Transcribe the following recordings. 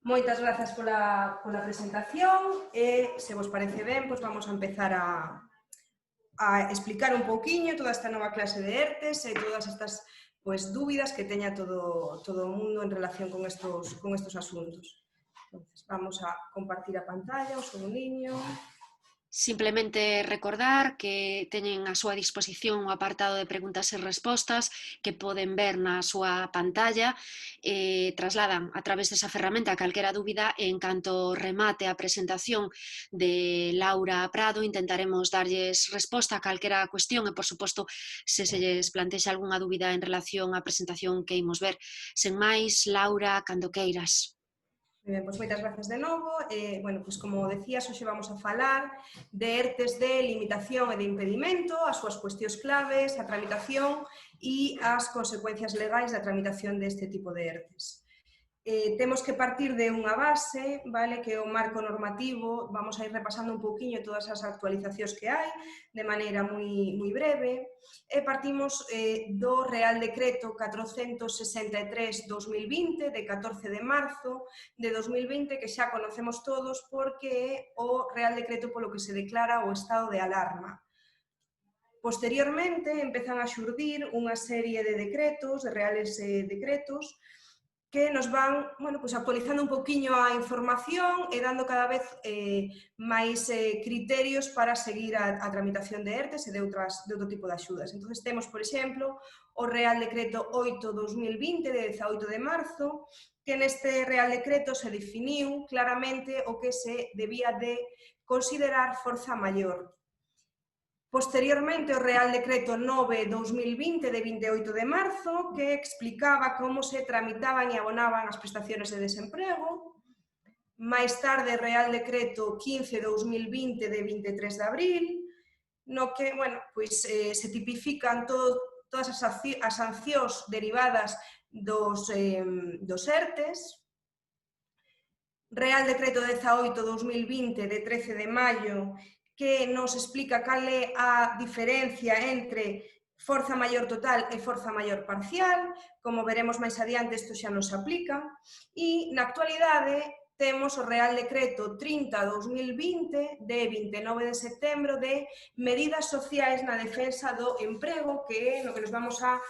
Moitas grazas pola presentación e, se vos parece ben, pois vamos a empezar a explicar un pouquiño toda esta nova clase de ERTES e todas estas pois, dúbidas que teña todo o mundo en relación con estos asuntos. Entonces, vamos a compartir a pantalla, un segundinho. Simplemente recordar que teñen a súa disposición o apartado de preguntas e respostas que poden ver na súa pantalla e trasladan a través desa ferramenta calquera dúbida e en canto remate a presentación de Laura Prado intentaremos darlles resposta a calquera cuestión e, por suposto, se lles plantexa algunha dúbida en relación á presentación que imos ver. Sen máis, Laura, cando queiras. Pois moitas grazas de novo. Bueno, pois como decías, hoxe vamos a falar de ERTES de limitación e de impedimento, as súas cuestións claves, a tramitación e as consecuencias legais da tramitación deste tipo de ERTES. Temos que partir de unha base, vale, que é o marco normativo. Vamos a ir repasando un pouquiño todas as actualizacións que hai de maneira moi breve e partimos do Real Decreto 463/2020 de 14 de marzo de 2020 que xa conocemos todos porque é o Real Decreto polo que se declara o estado de alarma. Posteriormente empezan a xurdir unha serie de decretos, de reales decretos, que nos van pues, actualizando un pouquiño a información e dando cada vez máis criterios para seguir a tramitación de ERTES e de outro tipo de axudas. Entón, temos, por exemplo, o Real Decreto 8/2020 de 18 de marzo, que neste Real Decreto se definiu claramente o que se debía de considerar forza maior. Posteriormente, o Real Decreto 9/2020 de 28 de marzo, que explicaba como se tramitaban e abonaban as prestacións de desemprego. Máis tarde, Real Decreto 15/2020 de 23 de abril, no que, pois, se tipifican todas as sancións derivadas dos ERTES. Real Decreto 18/2020 de 13 de maio, que nos explica cal é a diferencia entre forza maior total e forza maior parcial. Como veremos máis adiante, isto xa nos aplica. E, na actualidade, temos o Real Decreto 30/2020 de 29 de setembro de medidas sociais na defensa do emprego, que é no que nos vamos a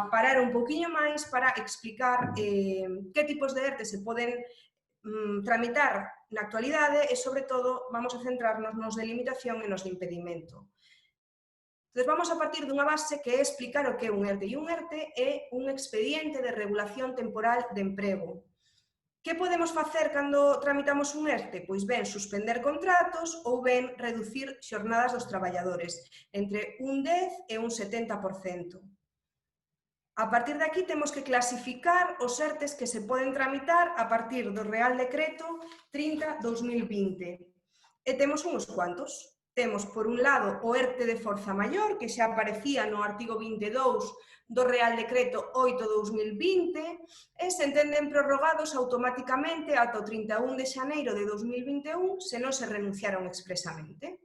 parar un poquinho máis para explicar que tipos de ERTE se poden tramitar na actualidade e, sobre todo, vamos a centrarnos nos de limitación e nos de impedimento. Entón, vamos a partir dunha base que é explicar o que é un ERTE. E un ERTE é un expediente de regulación temporal de emprego. Que podemos facer cando tramitamos un ERTE? Pois ben, suspender contratos ou ben reducir xornadas dos traballadores entre un 10 e un 70%. A partir de aquí temos que clasificar os ERTES que se poden tramitar a partir do Real Decreto 30/2020. E temos uns cuantos. Temos, por un lado, o ERTE de forza maior, que xa aparecía no artigo 22 do Real Decreto 8/2020, e se entenden prorrogados automáticamente ata o 31 de xaneiro de 2021 se non se renunciaron expresamente.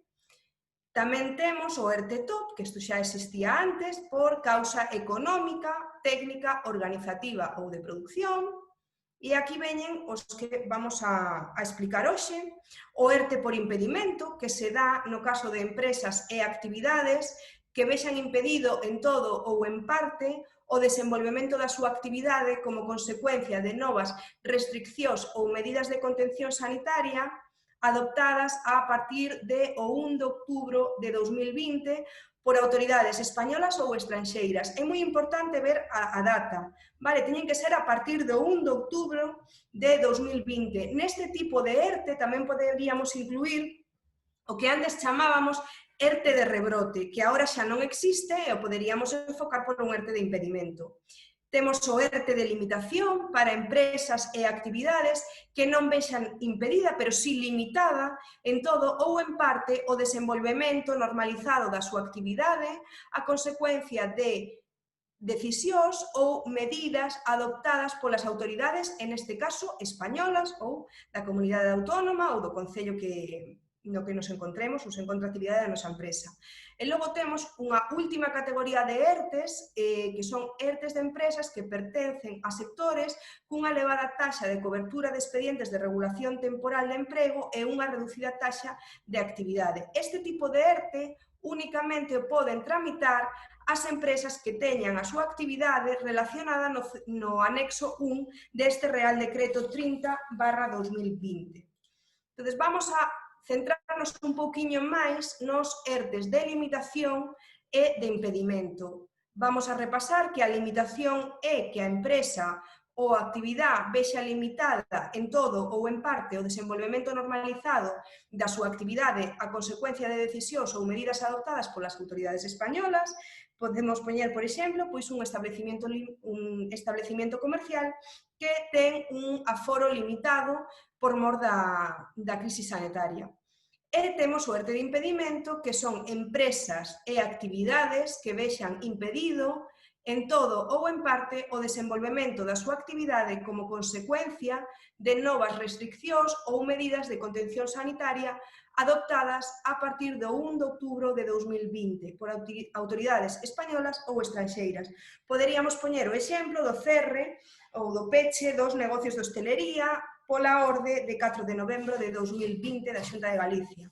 Tamén temos o ERTE TOP, que isto xa existía antes, por causa económica, técnica, organizativa ou de produción. E aquí veñen os que vamos a explicar hoxe. O ERTE por impedimento, que se dá no caso de empresas e actividades que vexan impedido en todo ou en parte o desenvolvemento da súa actividade como consecuencia de novas restriccións ou medidas de contención sanitaria adoptadas a partir de o 1 de outubro de 2020 por autoridades españolas ou estranxeiras. É moi importante ver a data, vale? Teñen que ser a partir do 1 de outubro de 2020. Neste tipo de ERTE tamén poderíamos incluir o que antes chamábamos ERTE de rebrote, que agora xa non existe e o poderíamos enfocar por un ERTE de impedimento. Temos o ERTE de limitación para empresas e actividades que non vexan impedida, pero sí limitada en todo ou en parte o desenvolvemento normalizado da súa actividade a consecuencia de decisións ou medidas adoptadas polas autoridades, en este caso, españolas ou da comunidade autónoma ou do concello que no que nos encontremos, ou se encontra a actividade da nosa empresa. E logo temos unha última categoría de ERTES, que son ERTES de empresas que pertencen a sectores cunha elevada taxa de cobertura de expedientes de regulación temporal de emprego e unha reducida taxa de actividade. Este tipo de ERTE únicamente o poden tramitar as empresas que teñan a súa actividade relacionada no anexo 1 deste Real Decreto 30/2020. Entón, vamos a centrarnos un pouquiño máis nos ERTES de limitación e de impedimento. Vamos a repasar que a limitación é que a empresa ou a actividade vexa limitada en todo ou en parte o desenvolvemento normalizado da súa actividade a consecuencia de decisións ou medidas adoptadas polas autoridades españolas. Podemos poñer, por exemplo, pois un establecimento comercial que ten un aforo limitado por mor da crise sanitaria. E temos o ERTE de impedimento, que son empresas e actividades que vexan impedido en todo ou en parte o desenvolvemento da súa actividade como consecuencia de novas restriccións ou medidas de contención sanitaria adoptadas a partir do 1 de outubro de 2020 por autoridades españolas ou estranxeiras. Poderíamos poñer o exemplo do cerre ou do peche dos negocios de hostelería pola orde de 4 de novembro de 2020 da Xunta de Galicia.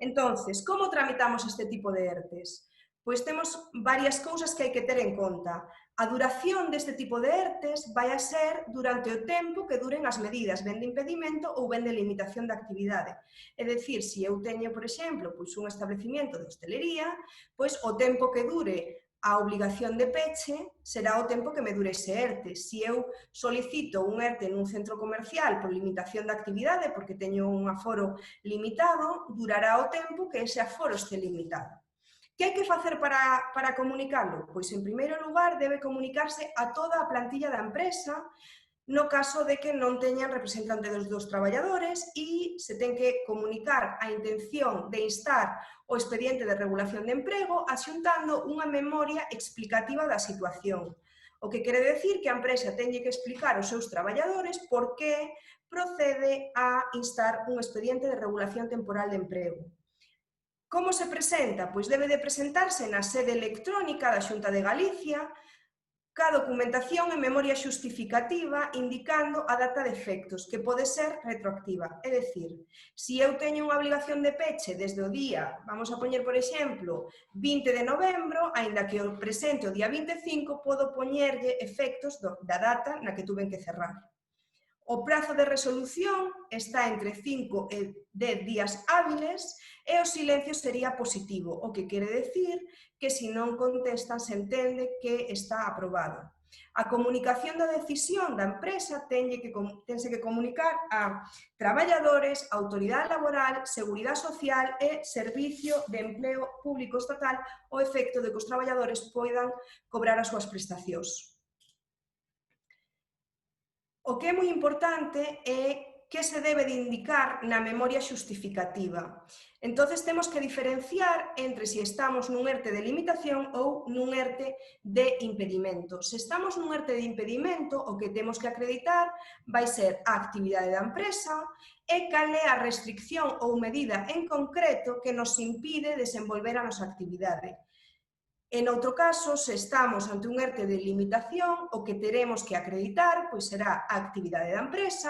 Entonces, como tramitamos este tipo de ERTES? Pois temos varias cousas que hai que ter en conta. A duración deste tipo de ERTES vai a ser durante o tempo que duren as medidas, ben de impedimento ou ben de limitación da actividade. É dicir, se eu teño, por exemplo, pois un establecimiento de hostelería, pois o tempo que dure a obligación de peche será o tempo que me dure ese ERTE. Se eu solicito un ERTE nun centro comercial por limitación da actividade, porque teño un aforo limitado, durará o tempo que ese aforo este limitado. Que hai que facer para comunicalo? Pois, en primeiro lugar, debe comunicarse a toda a plantilla da empresa, no caso de que non teñan representante dos traballadores, e se ten que comunicar a intención de instar o expediente de regulación de emprego axuntando unha memoria explicativa da situación. O que quere decir que a empresa teñe que explicar aos seus traballadores por que procede a instar un expediente de regulación temporal de emprego. Como se presenta? Pois debe de presentarse na sede electrónica da Xunta de Galicia, ca documentación e memoria xustificativa indicando a data de efectos, que pode ser retroactiva. É dicir, se eu teño unha obligación de peche desde o día, vamos a poñer, por exemplo, 20 de novembro, aínda que o presente o día 25, podo poñerlle efectos da data na que tuven que cerrar. O prazo de resolución está entre 5 e 10 días hábiles e o silencio sería positivo, o que quere decir que se non contestan se entende que está aprobado. A comunicación da decisión da empresa tense que comunicar a traballadores, autoridade laboral, seguridade social e servicio de empleo público estatal ao efecto de que os traballadores poidan cobrar as súas prestacións. O que é moi importante é que se debe de indicar na memoria xustificativa. Entón, temos que diferenciar entre se estamos nun ERTE de limitación ou nun ERTE de impedimento. Se estamos nun ERTE de impedimento, o que temos que acreditar vai ser a actividade da empresa e cal é a restricción ou medida en concreto que nos impide desenvolver a nosa actividade. En outro caso, se estamos ante un ERTE de limitación, o que teremos que acreditar pois será a actividade da empresa,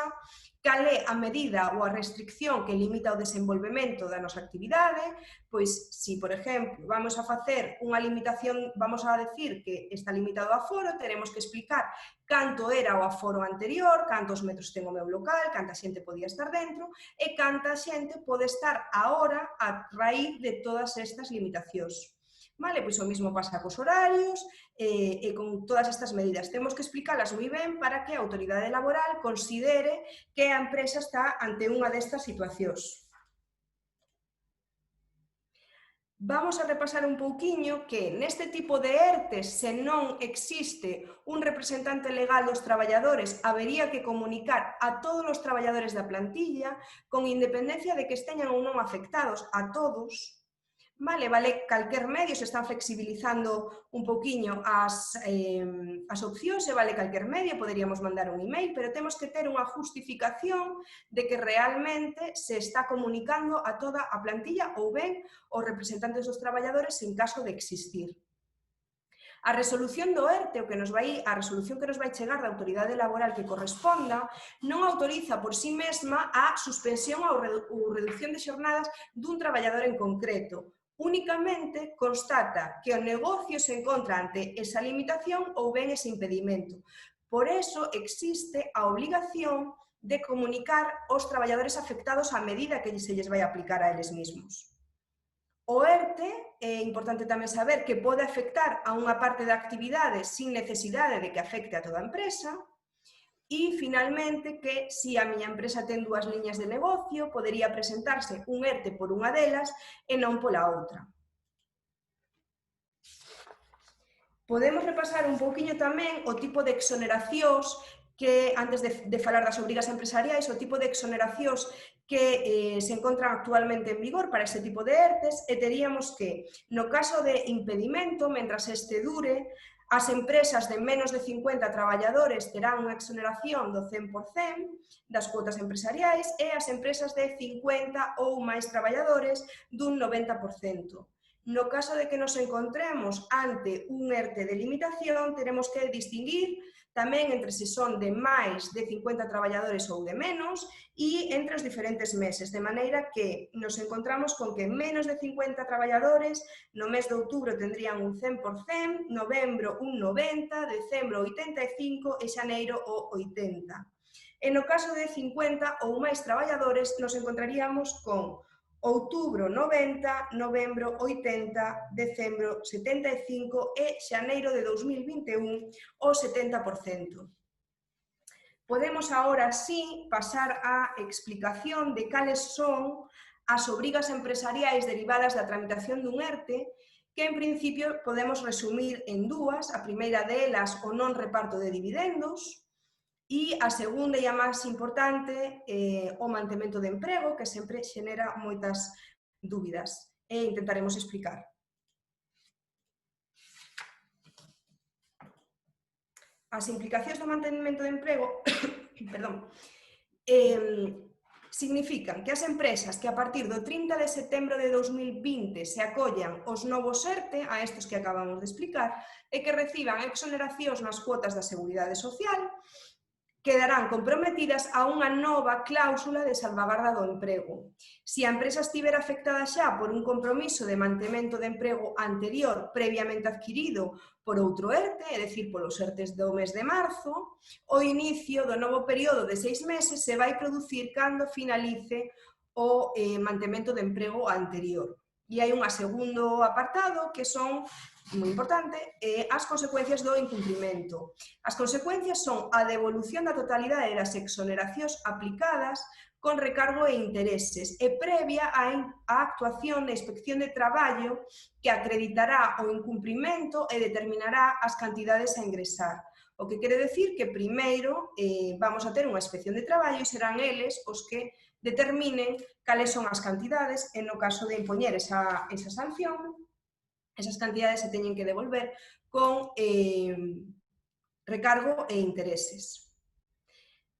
cal é a medida ou a restricción que limita o desenvolvemento da nosa actividade, pois se, por exemplo, vamos a facer unha limitación, vamos a decir que está limitado o aforo, teremos que explicar canto era o aforo anterior, cantos metros ten o meu local, canta xente podía estar dentro e canta xente pode estar agora a raíz de todas estas limitacións. Vale, pois o mesmo pasa cos horarios e con todas estas medidas. Temos que explicalas moi ben para que a autoridade laboral considere que a empresa está ante unha destas situacións. Vamos a repasar un pouquiño que neste tipo de ERTES, se non existe un representante legal dos traballadores, habería que comunicar a todos os traballadores da plantilla, con independencia de que esteñan ou non afectados, a todos, vale calquer medio, se están flexibilizando un poquinho as opcións, e vale calquer medio, poderíamos mandar un email, pero temos que ter unha justificación de que realmente se está comunicando a toda a plantilla ou ben os representantes dos traballadores en caso de existir. A resolución do ERTE, a resolución que nos vai chegar da autoridade laboral que corresponda, non autoriza por sí mesma a suspensión ou reducción de xornadas dun traballador en concreto. Únicamente constata que o negocio se encontra ante esa limitación ou ben ese impedimento. Por eso existe a obligación de comunicar aos traballadores afectados a medida que se lles vai aplicar a eles mesmos. O ERTE, é importante tamén saber que pode afectar a unha parte da actividade sin necesidade de que afecte a toda a empresa. E, finalmente, que se a miña empresa ten dúas liñas de negocio, podería presentarse un ERTE por unha delas e non pola outra. Podemos repasar un pouquiño tamén o tipo de exoneracións que, antes de falar das obrigas empresariais, o tipo de exoneracións que se encontran actualmente en vigor para este tipo de ERTEs, e teríamos que, no caso de impedimento, mentras este dure, as empresas de menos de 50 traballadores terán unha exoneración do 100% das cuotas empresariais e as empresas de 50 ou máis traballadores dun 90%. No caso de que nos encontremos ante un ERTE de limitación, teremos que distinguir tamén entre se son de máis de 50 traballadores ou de menos e entre os diferentes meses, de maneira que nos encontramos con que menos de 50 traballadores no mes de outubro tendrían un 100%, novembro un 90%, decembro 85% e xaneiro o 80%. E no caso de 50 ou máis traballadores nos encontraríamos con outubro 90, novembro 80, decembro 75 e xaneiro de 2021 o 70%. Podemos agora sí pasar á explicación de cales son as obrigas empresariais derivadas da tramitación dun ERTE, que en principio podemos resumir en dúas. A primeira delas, o non reparto de dividendos, e a segunda e a máis importante, o mantemento de emprego, que sempre xenera moitas dúbidas, e intentaremos explicar. As implicacións do mantemento de emprego significan que as empresas que a partir do 30 de setembro de 2020 se acollan os novos ERTE, a estes que acabamos de explicar, e que reciban exoneracións nas cuotas da Seguridade Social, quedarán comprometidas a unha nova cláusula de salvagarda do emprego. Se a empresa estiver afectada xa por un compromiso de mantemento de emprego anterior previamente adquirido por outro ERTE, é dicir, polos ERTEs do mes de marzo, o inicio do novo período de 6 meses se vai producir cando finalice o mantemento de emprego anterior. E hai un segundo apartado que son moi importante, as consecuencias do incumprimento. As consecuencias son a devolución da totalidade das exoneracións aplicadas con recargo e intereses e previa á actuación da Inspección de Traballo que acreditará o incumprimento e determinará as cantidades a ingresar. O que quere decir que primeiro vamos a ter unha Inspección de Traballo e serán eles os que determinen cales son as cantidades e no caso de impoñer esa sanción, esas cantidades se teñen que devolver con recargo e intereses.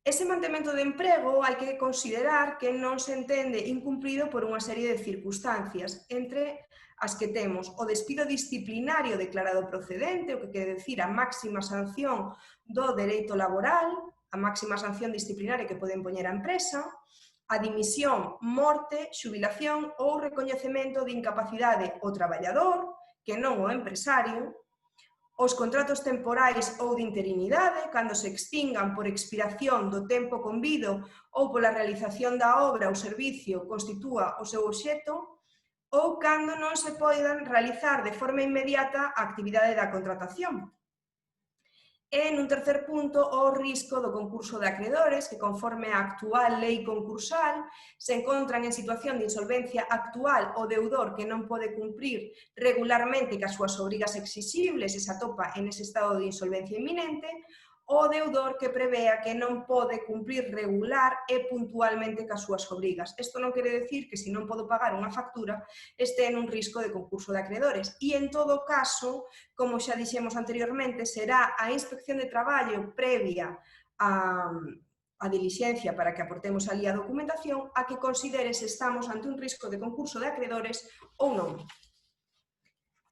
Ese mantemento de emprego hai que considerar que non se entende incumprido por unha serie de circunstancias, entre as que temos o despido disciplinario declarado procedente, o que quere decir a máxima sanción do dereito laboral, a máxima sanción disciplinaria que pode impoñer a empresa, a dimisión, morte, xubilación ou recoñecemento de incapacidade ao traballador, que non o empresario, os contratos temporais ou de interinidade, cando se extingan por expiración do tempo convido ou pola realización da obra ou servicio constitúa o seu obxecto, ou cando non se poidan realizar de forma inmediata a actividade da contratación. E, nun tercer punto, o risco do concurso de acreedores, que conforme a actual lei concursal se encontran en situación de insolvencia actual o deudor que non pode cumprir regularmente cas súas obrigas exixibles e se atopa en ese estado de insolvencia inminente, o deudor que prevea que non pode cumplir regular e puntualmente cas súas obrigas. Isto non quere decir que se non podo pagar unha factura este en un risco de concurso de acreedores. E en todo caso, como xa dixemos anteriormente, será a Inspección de Traballo previa a dilixencia para que aportemos ali a documentación a que considere se estamos ante un risco de concurso de acreedores ou non.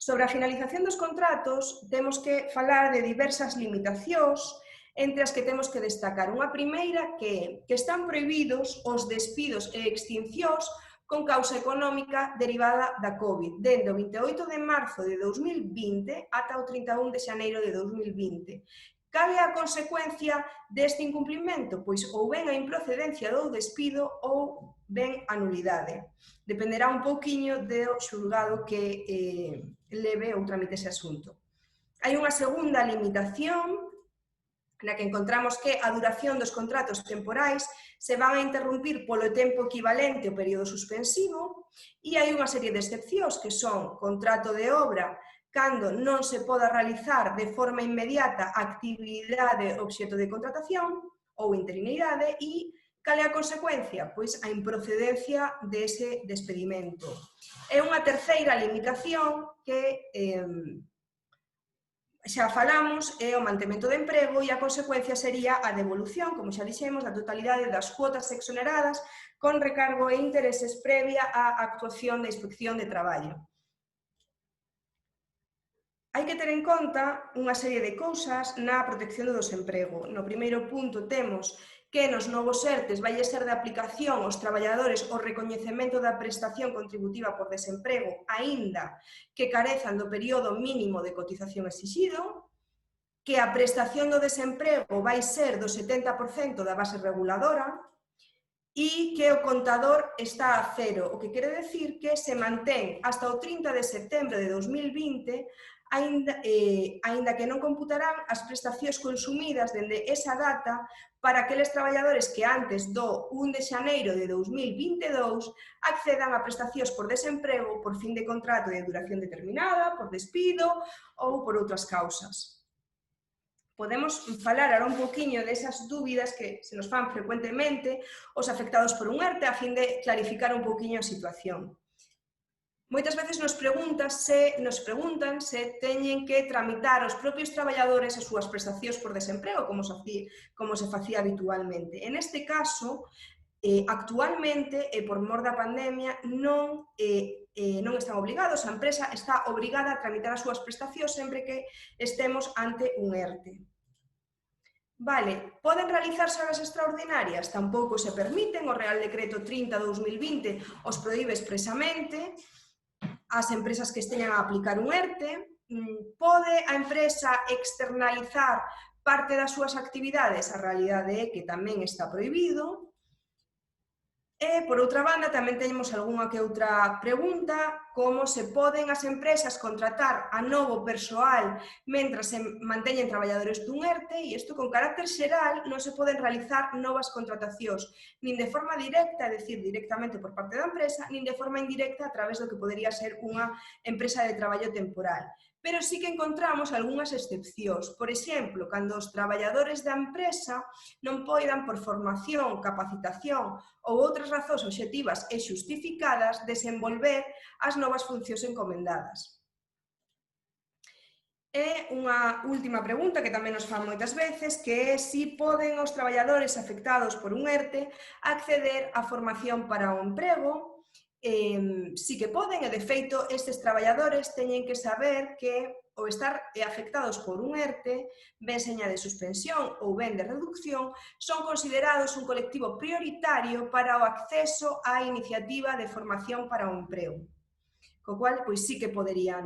Sobre a finalización dos contratos, temos que falar de diversas limitacións, entre as que temos que destacar. Unha primeira que están prohibidos os despidos e extincións con causa económica derivada da COVID, dende o 28 de marzo de 2020 ata o 31 de xaneiro de 2020. Cal é a consecuencia deste incumplimento? Pois ou ben a improcedencia do despido ou ben a nulidade. Dependerá un pouquiño do xulgado que leve ou tramite ese asunto. Hai unha segunda limitación na que encontramos que a duración dos contratos temporais se van a interrumpir polo tempo equivalente ao período suspensivo e hai unha serie de excepcións que son contrato de obra cando non se poda realizar de forma inmediata a actividade obxecto de contratación ou interinidade e cal é a consecuencia? Pois a improcedencia dese despedimento. E unha terceira limitación que xa falamos é o mantemento de emprego e a consecuencia sería a devolución, como xa dixemos, da totalidade das cuotas exoneradas con recargo e intereses previa á actuación da Inspección de Traballo. Hai que ter en conta unha serie de cousas na protección do desemprego. No primeiro punto temos que nos novos ERTEs vai ser de aplicación aos traballadores o recoñecemento da prestación contributiva por desemprego, aínda que carezan do período mínimo de cotización exixido, que a prestación do desemprego vai ser do 70% da base reguladora e que o contador está a cero, o que quere decir que se mantén hasta o 30 de setembro de 2020 aínda que non computarán as prestacións consumidas dende esa data para aqueles traballadores que antes do 1 de xaneiro de 2022 accedan a prestacións por desemprego por fin de contrato de duración determinada, por despido ou por outras causas. Podemos falar ahora un poquinho desas dúbidas que se nos fan frecuentemente os afectados por un ERTE a fin de clarificar un poquinho a situación. Moitas veces nos preguntan se teñen que tramitar os propios traballadores as súas prestacións por desemprego, como se facía habitualmente. En este caso, actualmente, e por mor da pandemia, non están obrigados, a empresa está obrigada a tramitar as súas prestacións sempre que estemos ante un ERTE. Vale, poden realizarse horas extraordinarias? Tampouco se permiten, o Real Decreto 30/2020 os proíbe expresamente. As empresas que esteñan a aplicar un ERTE, pode a empresa externalizar parte das súas actividades? A realidade é que tamén está prohibido. E, por outra banda, tamén temos algunha que outra pregunta, como se poden as empresas contratar a novo persoal mentras se manteñen traballadores dun ERTE, e isto con carácter xeral non se poden realizar novas contratacións, nin de forma directa, é dicir, directamente por parte da empresa, nin de forma indirecta a través do que podería ser unha empresa de traballo temporal. Pero sí que encontramos algunhas excepcións. Por exemplo, cando os traballadores da empresa non poidan, por formación, capacitación ou outras razóns obxectivas e xustificadas, desenvolver as novas funcións encomendadas. E unha última pregunta que tamén nos fan moitas veces, que é se poden os traballadores afectados por un ERTE acceder á formación para o emprego. Sí que poden, e de feito estes traballadores teñen que saber que ao estar afectados por un ERTE, ben seña de suspensión ou ben de reducción, son considerados un colectivo prioritario para o acceso á iniciativa de formación para o emprego. Co cual, pois sí que poderían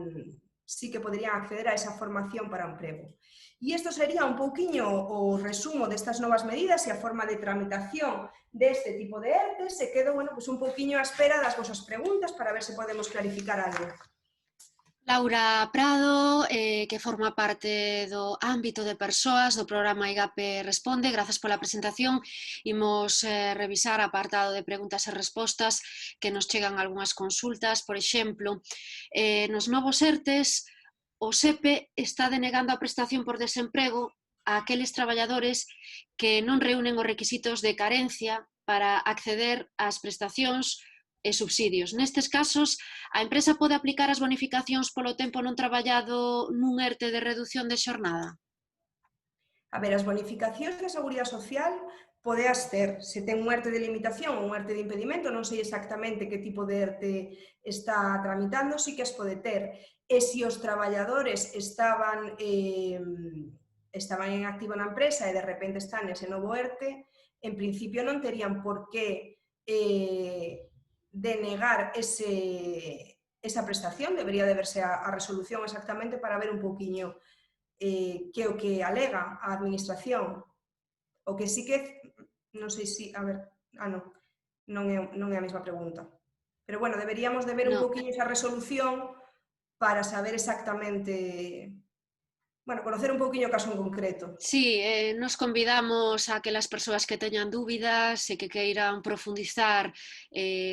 acceder a esa formación para o emprego. E isto sería un pouquiño o resumo destas novas medidas e a forma de tramitación deste tipo de ERTE. Se quedo, pues un pouquiño á espera das vosas preguntas para ver se podemos clarificar algo. Laura Prado, que forma parte do ámbito de persoas do programa IGAPE Responde. Grazas pola presentación. Imos revisar o apartado de preguntas e respostas que nos chegan algunhas consultas. Por exemplo, nos novos ERTEs, o SEPE está denegando a prestación por desemprego a aqueles traballadores que non reúnen os requisitos de carencia para acceder ás prestacións e subsidios. Nestes casos, a empresa pode aplicar as bonificacións polo tempo non traballado nun ERTE de reducción de xornada? A ver, as bonificacións da Seguridade Social podeas ter, se ten un ERTE de limitación ou un ERTE de impedimento, non sei exactamente que tipo de ERTE está tramitando, sí que as pode ter. E se os traballadores estaban en activo na empresa e de repente están nese novo ERTE, en principio non terían por que denegar esa prestación, debería de verse a resolución exactamente para ver un pouquiño que é o que alega a administración. O que sí que, non sei se, a ver, non é a mesma pregunta. Pero bueno, deberíamos de ver un pouquiño esa resolución para saber exactamente, bueno, conocer un pouquiño o caso en concreto. Sí, nos convidamos a aquelas persoas que teñan dúbidas e que queiran profundizar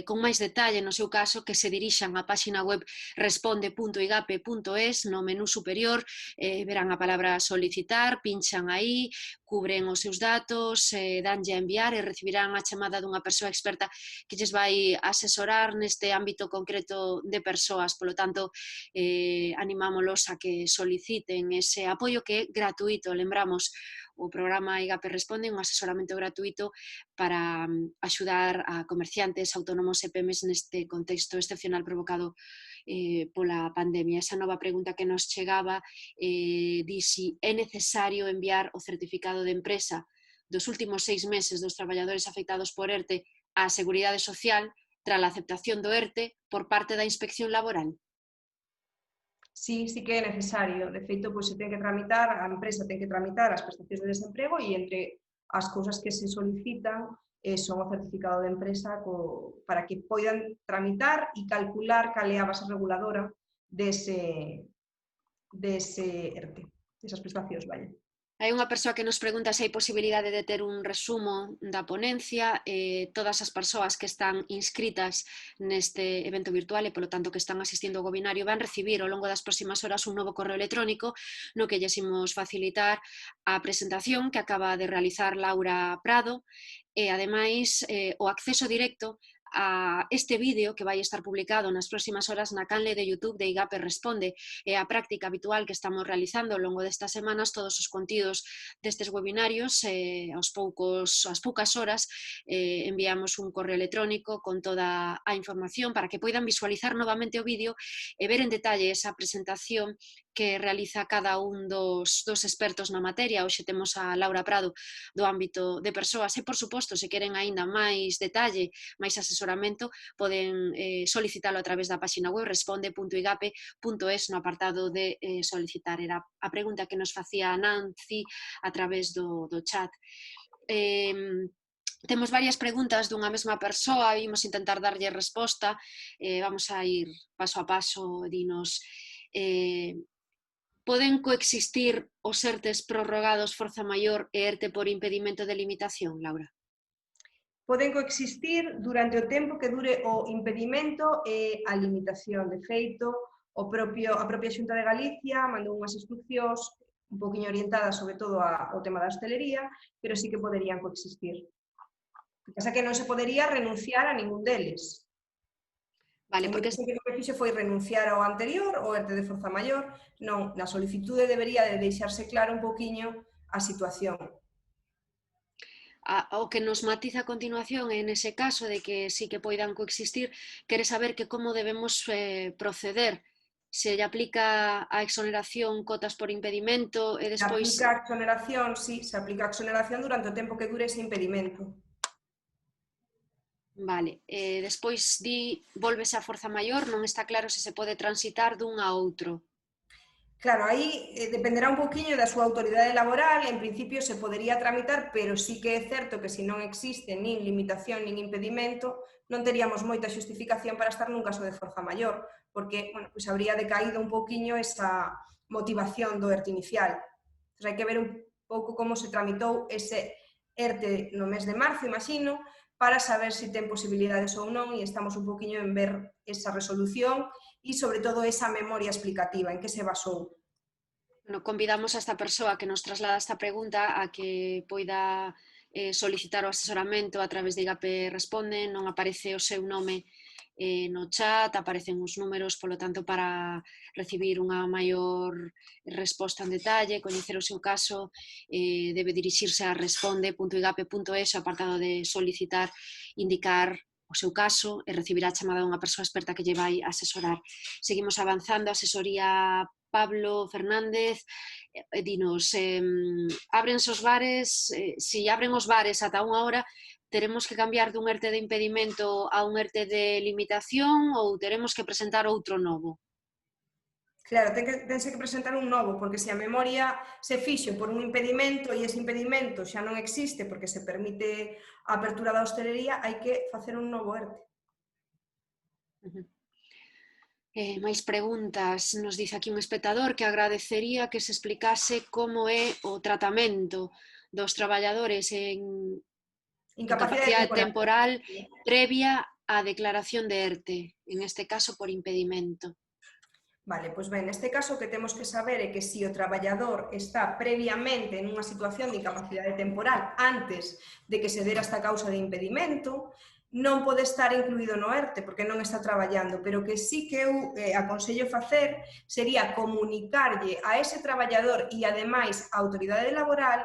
con máis detalle no seu caso, que se dirixan á páxina web responde.igape.es, no menú superior verán a palabra solicitar, pinchan aí, cubren os seus datos, danlle a enviar e recibirán a chamada dunha persoa experta que lles vai asesorar neste ámbito concreto de persoas. Polo tanto, animámolos a que soliciten ese apoio que é gratuito. Lembramos, o programa IGAPE Responde é un asesoramento gratuito para axudar a comerciantes, autónomos e PEMES neste contexto excepcional provocado pola pandemia. Esa nova pregunta que nos chegaba di si é necesario enviar o certificado de empresa dos últimos 6 meses dos traballadores afectados por ERTE á Seguridade Social tras a aceptación do ERTE por parte da Inspección Laboral. Sí, sí que é necesario. De feito, pois se ten que tramitar, a empresa ten que tramitar as prestacións de desemprego e entre as cousas que se solicitan son o certificado de empresa para que poidan tramitar e calcular cal é a base reguladora dese ERTE, desas prestacións, vaya. Hai unha persoa que nos pregunta se hai posibilidade de ter un resumo da ponencia. Todas as persoas que están inscritas neste evento virtual e, polo tanto, que están asistindo ao webinario van recibir ao longo das próximas horas un novo correo electrónico no que lles imos facilitar a presentación que acaba de realizar Laura Prado e, ademais, o acceso directo a este vídeo que vai estar publicado nas próximas horas na canle de YouTube de IGAPE Responde. É a práctica habitual que estamos realizando ao longo destas semanas. Todos os contidos destes webinarios, ás poucas horas, enviamos un correo electrónico con toda a información para que poidan visualizar novamente o vídeo e ver en detalle esa presentación que realiza cada un dos expertos na materia. Hoxe temos a Laura Prado do ámbito de persoas e, por suposto, se queren aínda máis detalle, máis asesoramento, poden solicitalo a través da páxina web responde.igape.es no apartado de solicitar. Era a pregunta que nos facía Nancy a través do chat. Temos varias preguntas dunha mesma persoa, vimos intentar darlle resposta, vamos a ir paso a paso. Dinos, poden coexistir os ERTEs prorrogados forza maior e ERTE por impedimento de limitación, Laura? Poden coexistir durante o tempo que dure o impedimento e a limitación. De feito, a propia Xunta de Galicia mandou unhas instruccións un poquinho orientadas sobre todo ao tema da hostelería, pero sí que poderían coexistir. O que pasa é que non se podería renunciar a ningún deles. Vale, porque o que fixo foi renunciar ao anterior, o ERTE de forza maior. Non, na solicitude debería de deixarse claro un poquinho a situación. O que nos matiza a continuación é nese caso de que sí que poidan coexistir, quere saber que como debemos proceder, se lle aplica a exoneración cotas por impedimento e despois... Se aplica a exoneración, sí, se aplica a exoneración durante o tempo que dure ese impedimento. Vale, despois volvese a forza maior, non está claro se se pode transitar dun a outro. Claro, aí dependerá un poquinho da súa autoridade laboral. En principio se podería tramitar, pero sí que é certo que se non existe nin limitación nin impedimento, non teríamos moita xustificación para estar nun caso de forza maior, porque, bueno, pues habría decaído un poquinho esa motivación do ERTE inicial. Entón, hai que ver un pouco como se tramitou ese ERTE no mes de marzo, imagino, para saber se ten posibilidades ou non, e estamos un poquinho en ver esa resolución e, sobre todo, esa memoria explicativa, en que se basou. Bueno, convidamos a esta persoa que nos traslada esta pregunta a que poida solicitar o asesoramento a través de IGAPE Responde, non aparece o seu nome no chat, aparecen os números, polo tanto, para recibir unha maior resposta en detalle, coñecer o seu caso, debe dirixirse a responde.igape.es, o apartado de solicitar, indicar o seu caso e recibirá a chamada dunha persoa experta que lle vai asesorar. Seguimos avanzando, a asesoría Pablo Fernández, dinos, ábrense os bares, si abren os bares ata unha hora, teremos que cambiar dun ERTE de impedimento a un ERTE de limitación ou teremos que presentar outro novo? Claro, tense que presentar un novo, porque se a memoria se fixo por un impedimento e ese impedimento xa non existe porque se permite a apertura da hostelería, hai que facer un novo ERTE. Máis preguntas. Nos dice aquí un espectador que agradecería que se explicase como é o tratamento dos traballadores en incapacidade temporal previa á declaración de ERTE, en este caso por impedimento. Vale, pois ben, neste caso o que temos que saber é que se o traballador está previamente nunha situación de incapacidade temporal antes de que se dera esta causa de impedimento, non pode estar incluído no ERTE porque non está traballando, pero que sí que eu aconsello facer sería comunicarlle a ese traballador e ademais a autoridade laboral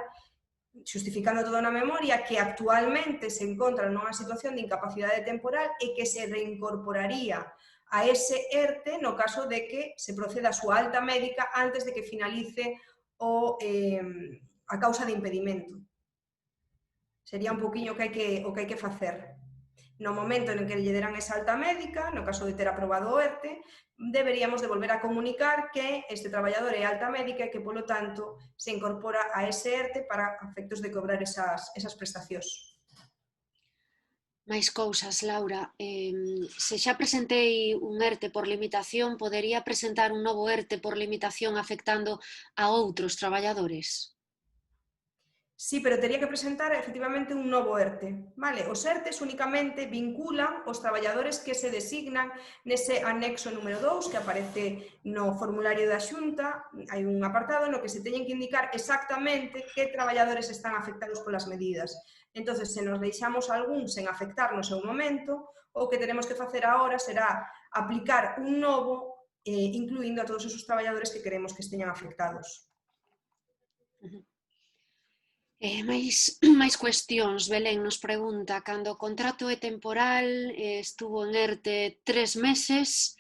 xustificando toda na memoria que actualmente se encontra nunha situación de incapacidade temporal e que se reincorporaría a ese ERTE no caso de que se proceda a súa alta médica antes de que finalice a causa de impedimento. Sería un poquinho o que hai que facer. No momento en que lle deran esa alta médica, no caso de ter aprobado o ERTE, deberíamos de volver a comunicar que este traballador é alta médica e que, polo tanto, se incorpora a ese ERTE para efectos de cobrar esas prestacións. Máis cousas, Laura. Se xa presentei un ERTE por limitación, podería presentar un novo ERTE por limitación afectando a outros traballadores? Sí, pero tería que presentar efectivamente un novo ERTE. Vale? Os ERTEs únicamente vinculan os traballadores que se designan nese anexo número 2 que aparece no formulario da Xunta. Hai un apartado no que se teñen que indicar exactamente que traballadores están afectados polas medidas. Entón, se nos deixamos algún sen afectar no seu momento, o que tenemos que facer agora será aplicar un novo incluindo a todos esos traballadores que queremos que esteñan afectados. Máis cuestións. Belén nos pregunta, cando o contrato é temporal, estuvo en ERTE 3 meses,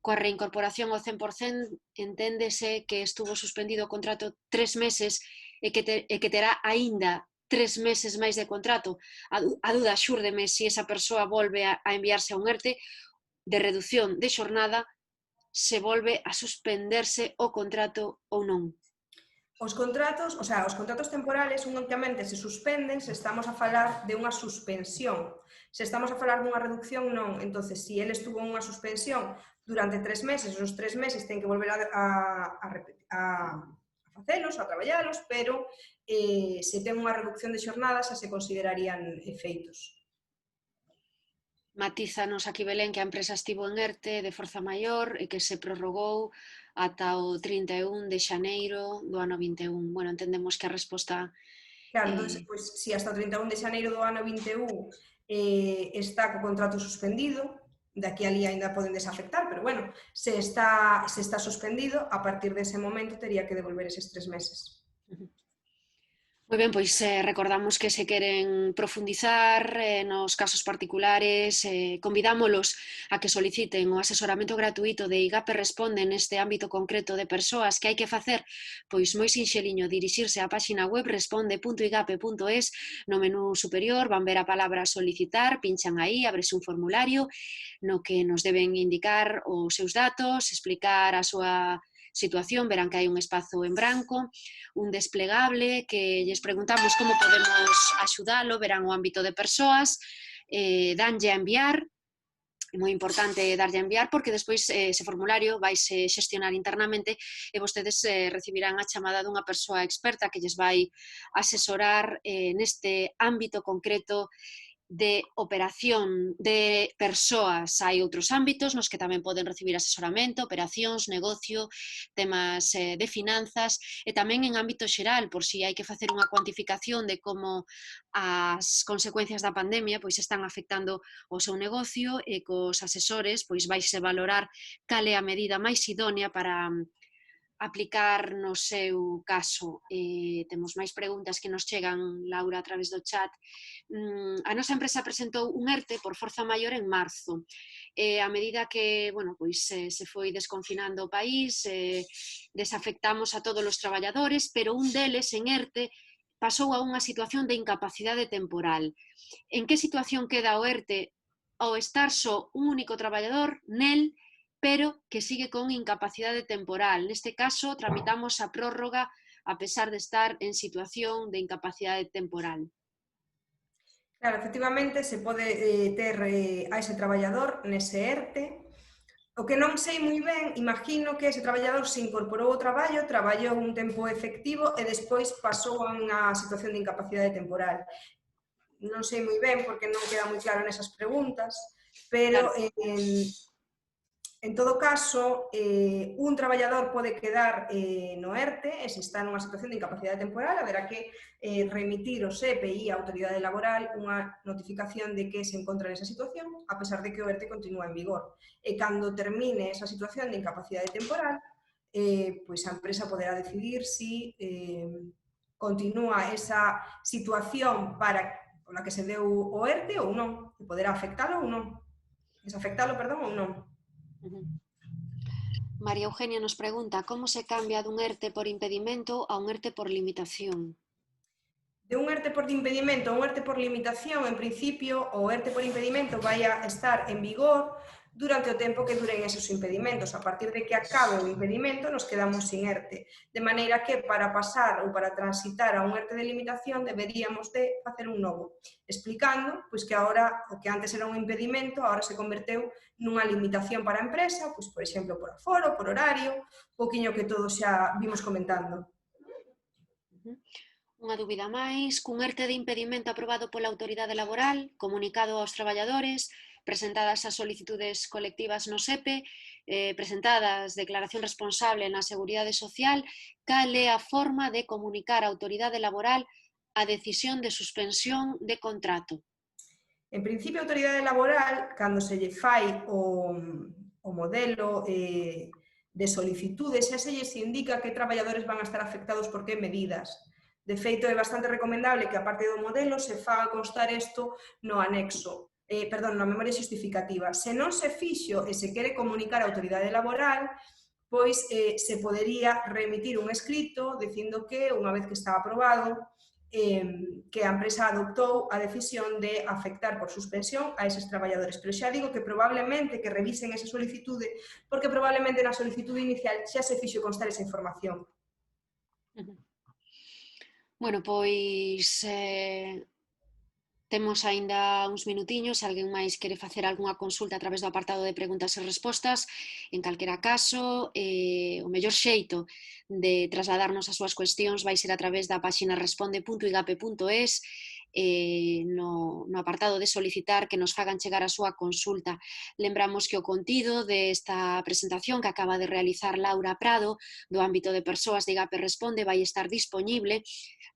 coa reincorporación ao 100%, enténdese que estuvo suspendido o contrato 3 meses e que terá aínda 3 meses máis de contrato. A duda xúrdeme se esa persoa volve a enviarse a un ERTE de reducción de xornada, se volve a suspenderse o contrato ou non. Os contratos temporales únicamente se suspenden se estamos a falar de unha suspensión. Se estamos a falar dunha reducción, non. Entonces, se ele estuvo en unha suspensión durante 3 meses, os 3 meses ten que volver a facelos, a traballalos, pero se ten unha reducción de xornada xa se considerarían efeitos. Matízanos aquí Belén que a empresa estivo en ERTE de forza maior e que se prorrogou ata o 31 de xaneiro do ano 21. Bueno, entendemos que a resposta... Claro, entón, pois, se hasta o 31 de xaneiro do ano 21 está co contrato suspendido, de aquí a ali ainda poden desafectar, pero bueno, se está suspendido, a partir dese momento tería que devolver eses 3 meses. Moi ben, pois recordamos que se queren profundizar nos casos particulares, convidámolos a que soliciten o asesoramento gratuito de IGAPE Responde neste ámbito concreto de persoas. Que hai que facer? Pois moi sinxeliño, dirixirse á páxina web responde.igape.es, no menú superior van ver a palabra solicitar, pinchan aí, ábrese un formulario no que nos deben indicar os seus datos, explicar a súa situación, verán que hai un espazo en branco, un desplegable que lles preguntamos como podemos axudalo, verán o ámbito de persoas, danlle a enviar, é moi importante darlle a enviar porque despois ese formulario vaise xestionar internamente e vostedes recibirán a chamada dunha persoa experta que lles vai asesorar neste ámbito concreto de operación de persoas hai outros ámbitos nos que tamén poden recibir asesoramento, operacións, negocio, temas de finanzas e tamén en ámbito xeral, por si hai que facer unha cuantificación de como as consecuencias da pandemia pois están afectando o seu negocio e cos asesores pois vaise valorar cal é a medida máis idónea para aplicar no seu caso. Temos máis preguntas que nos chegan, Laura, a través do chat. A nosa empresa presentou un ERTE por forza maior en marzo. A medida que pois, se foi desconfinando o país, desafectamos a todos os traballadores, pero un deles en ERTE pasou a unha situación de incapacidade temporal. En que situación queda o ERTE ao estar só un único traballador nel, pero que sigue con incapacidade temporal? Neste caso, tramitamos a prórroga a pesar de estar en situación de incapacidade temporal. Claro, efectivamente, se pode ter a ese traballador nese ERTE. O que non sei moi ben, imagino que ese traballador se incorporou ao traballo, traballou un tempo efectivo e despois pasou a unha situación de incapacidade temporal. Non sei moi ben porque non queda moi claro nesas preguntas, pero en todo caso, un traballador pode quedar no ERTE e se está nunha situación de incapacidade temporal haberá que remitir o SEPE e a Autoridade Laboral unha notificación de que se encontra nesa situación, a pesar de que o ERTE continúa en vigor. E cando termine esa situación de incapacidade temporal, pois a empresa poderá decidir si continúa esa situación pola que se deu o ERTE ou non, e poderá afectalo ou non, desafectalo, perdón, ou non. María Eugenia nos pregunta como se cambia dun ERTE por impedimento a un ERTE por limitación. De un ERTE por impedimento a un ERTE por limitación, en principio, o ERTE por impedimento vai a estar en vigor durante o tempo que duren esos impedimentos. A partir de que acabe o impedimento, nos quedamos sin ERTE. De maneira que, para pasar ou para transitar a un ERTE de limitación, deberíamos de facer un novo, explicando pois, que agora, o que antes era un impedimento, agora se converteu nunha limitación para a empresa, pois, por exemplo, por aforo, por horario, poquinho que todos xa vimos comentando. Unha dúbida máis, cun ERTE de impedimento aprobado pola Autoridade Laboral, comunicado aos traballadores, presentadas as solicitudes colectivas no SEPE, presentadas declaración responsable na Seguridade Social, cal é a forma de comunicar á Autoridade Laboral a decisión de suspensión de contrato? En principio, a Autoridade Laboral, cando se lle fai o modelo de solicitudes, xa se lles indica que traballadores van a estar afectados por que medidas. De feito, é bastante recomendable que, a parte do modelo, se faga constar isto no anexo, na memoria xustificativa. Se non se fixo e se quere comunicar á Autoridade Laboral, pois se podería remitir un escrito dicindo que, unha vez que está aprobado, que a empresa adoptou a decisión de afectar por suspensión a eses traballadores. Pero xa digo que probablemente que revisen esa solicitude, porque probablemente na solicitude inicial xa se fixo constar esa información. Bueno, pois temos aínda uns minutiños, se alguén máis quere facer algunha consulta a través do apartado de preguntas e respostas, en calquera caso, o mellor xeito de trasladarnos as súas cuestións vai ser a través da páxina responde.igape.es, no apartado de solicitar que nos fagan chegar a súa consulta. Lembramos que o contido desta presentación que acaba de realizar Laura Prado, do ámbito de persoas de Igape Responde, vai estar disponible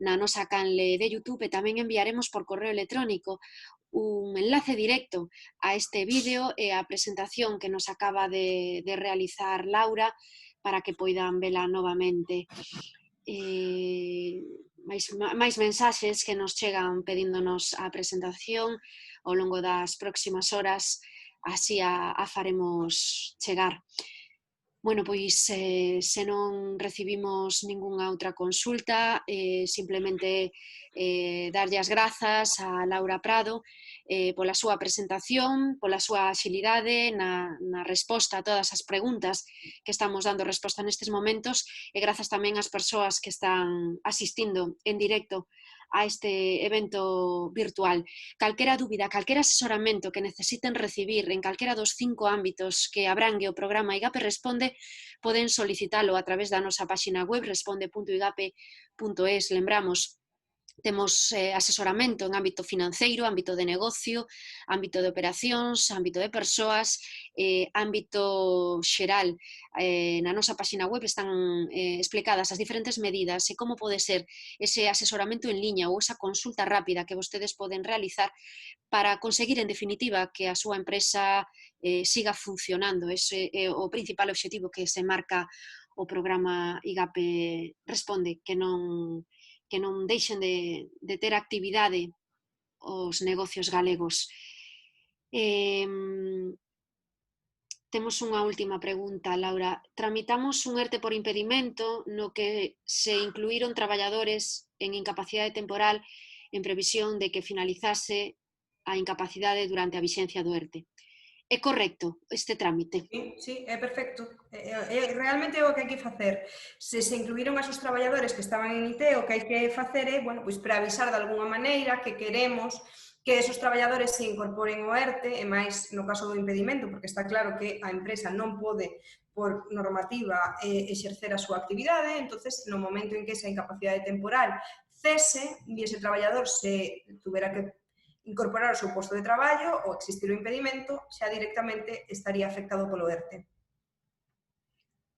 na nosa canle de YouTube e tamén enviaremos por correo electrónico un enlace directo a este vídeo e a presentación que nos acaba de realizar Laura para que poidan vela novamente. máis mensaxes que nos chegan pedíndonos a presentación ao longo das próximas horas, así a faremos chegar. Bueno, pois se non recibimos ningunha outra consulta, simplemente darlle as grazas a Laura Prado pola súa presentación, pola súa axilidade na resposta a todas as preguntas que estamos dando resposta nestes momentos e grazas tamén ás persoas que están asistindo en directo a este evento virtual. Calquera dúbida, calquera asesoramento que necesiten recibir en calquera dos 5 ámbitos que abrangue o programa Igape Responde, poden solicitalo a través da nosa páxina web responde.igape.es. Lembramos Temos asesoramento en ámbito financeiro, ámbito de negocio, ámbito de operacións, ámbito de persoas, ámbito xeral. Na nosa páxina web están explicadas as diferentes medidas e como pode ser ese asesoramento en liña ou esa consulta rápida que vostedes poden realizar para conseguir, en definitiva, que a súa empresa siga funcionando. Ese é o principal obxectivo que se marca o programa IGAPE Responde, que non deixen de ter actividade os negocios galegos. Temos unha última pregunta, Laura. Tramitamos un ERTE por impedimento no que se incluíron traballadores en incapacidade temporal en previsión de que finalizase a incapacidade durante a vixencia do ERTE. É correcto este trámite? Sí, é perfecto. Realmente é o que hai que facer. Se incluíron a seus traballadores que estaban en IT, o que hai que facer é, bueno, pois preavisar de alguna maneira que queremos que esos traballadores se incorporen ao ERTE, e máis no caso do impedimento, porque está claro que a empresa non pode, por normativa, exercer a súa actividade. Entonces, no momento en que esa incapacidade temporal cese e ese traballador se tuvera que incorporar ao seu posto de traballo ou existir o impedimento, xa directamente estaría afectado polo ERTE.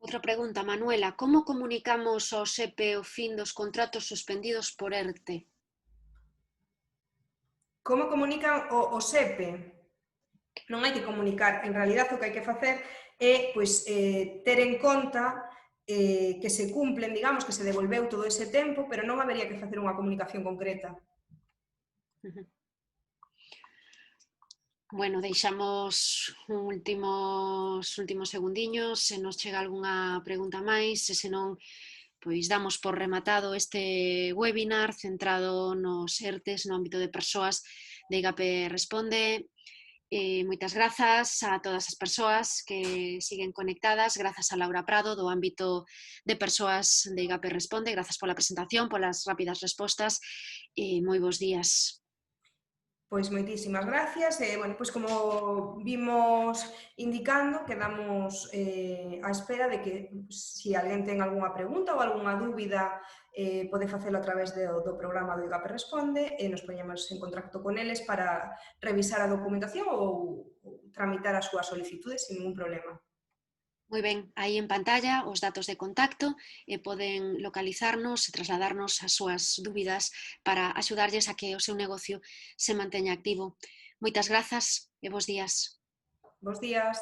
Outra pregunta, Manuela. Como comunicamos ao SEPE o fin dos contratos suspendidos por ERTE? Como comunican o SEPE? Non hai que comunicar. En realidad, o que hai que facer é pois, ter en conta que se cumplen, digamos, que se devolveu todo ese tempo, pero non habería que facer unha comunicación concreta. Bueno, deixamos últimos segundiños, se nos chega algunha pregunta máis, e senón, pois damos por rematado este webinar centrado nos ERTES no ámbito de persoas de IGAPE Responde. Moitas grazas a todas as persoas que siguen conectadas, grazas a Laura Prado do ámbito de persoas de IGAPE Responde, grazas pola presentación, polas rápidas respostas e moi bons días. Pois moitísimas gracias e, bueno, pois como vimos indicando, quedamos á espera de que se alguén ten algunha pregunta ou algunha dúbida pode facelo a través do programa do IGAPE Responde e nos poñemos en contacto con eles para revisar a documentación ou tramitar a súa solicitude sin ningún problema. Moi ben, aí en pantalla os datos de contacto e poden localizarnos e trasladarnos as súas dúbidas para axudarlles a que o seu negocio se manteña activo. Moitas grazas e bons días. Bos días.